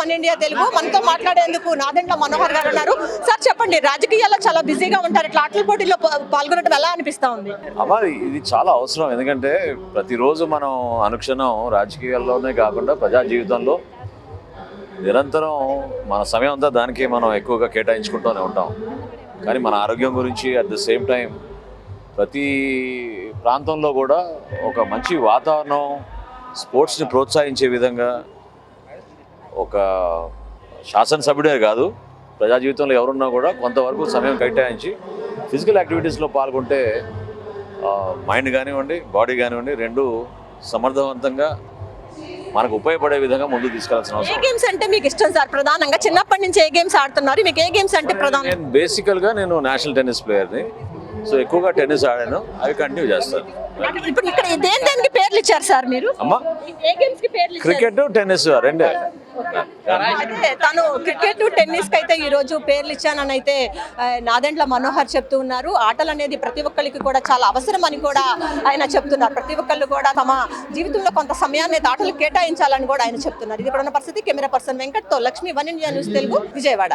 One India Telugu. మనతో మాట్లాడేందుకు నాదెండ్ల మనోహర్ గారు ఉన్నారు. సార్ చెప్పండి, రాజకీయాల్లో చాలా బిజీగా ఉంటారు, ఇట్లా ఆటల పోటీల్లో పాల్గొనడం ఎలా అనిపిస్తా ఉంది? అమ్మా ఇది చాలా అవసరం. ఎందుకంటే ప్రతిరోజు మనం అనుక్షణం రాజకీయాల్లోనే కాకుండా ప్రజా జీవితంలో నిరంతరం మన సమయం అంతా దానికి మనం ఎక్కువగా కేటాయించుకుంటూనే ఉంటాం. కానీ మన ఆరోగ్యం గురించి అట్ ద సేమ్ టైం ప్రతి ప్రాంతంలో కూడా ఒక మంచి వాతావరణం, స్పోర్ట్స్ని ప్రోత్సహించే విధంగా ఒక శాసనసభ్యుడే కాదు, ప్రజా జీవితంలో ఎవరున్నా కూడా కొంతవరకు సమయం కేటాయించి ఫిజికల్ యాక్టివిటీస్లో పాల్గొంటే మైండ్ కానివ్వండి, బాడీ కానివ్వండి రెండు సమర్థవంతంగా మనకు ఉపయోగపడే విధంగా ముందుకు తీసుకెళ్లాల్సిన అవసరం. ఏ గేమ్స్ అంటే మీకు ఇష్టం సార్? ప్రధానంగా చిన్నప్పటి నుంచి ఏ గేమ్స్ ఆడుతున్నారు? మీకు ఏ గేమ్స్ అంటే ప్రధానం? నేను బేసికల్గా నేషనల్ టెన్నిస్ ప్లేయర్ని. సో ఎక్కువగా టెన్నిస్ ఆడాను, అవి కంటిన్యూ చేస్తాను. ఇప్పుడు ఇక్కడ దేనికి పేర్లు ఇచ్చారు సార్ మీరు? అమ్మా ఏ గేమ్స్ కి పేర్లు ఇచ్చారు? క్రికెట్, టెన్నిస్ రెండే. అయితే తను క్రికెట్, టెన్నిస్ కి అయితే ఈ రోజు పేర్లు ఇచ్చానని అయితే నాదెండ్ల మనోహర్ చెప్తూ ఉన్నారు. ఆటలు అనేది ప్రతి ఒక్కరికి కూడా చాలా అవసరం అని కూడా ఆయన చెప్తున్నారు. ప్రతి ఒక్కళ్ళు కూడా తమ జీవితంలో కొంత సమయాన్ని ఆటలు కేటాయించాలని కూడా ఆయన చెప్తున్నారు. ఇది కూడా పరిస్థితి. కెమెరా పర్సన్ వెంకట్తో Lakshmi, one India news Telugu, Vijayawada.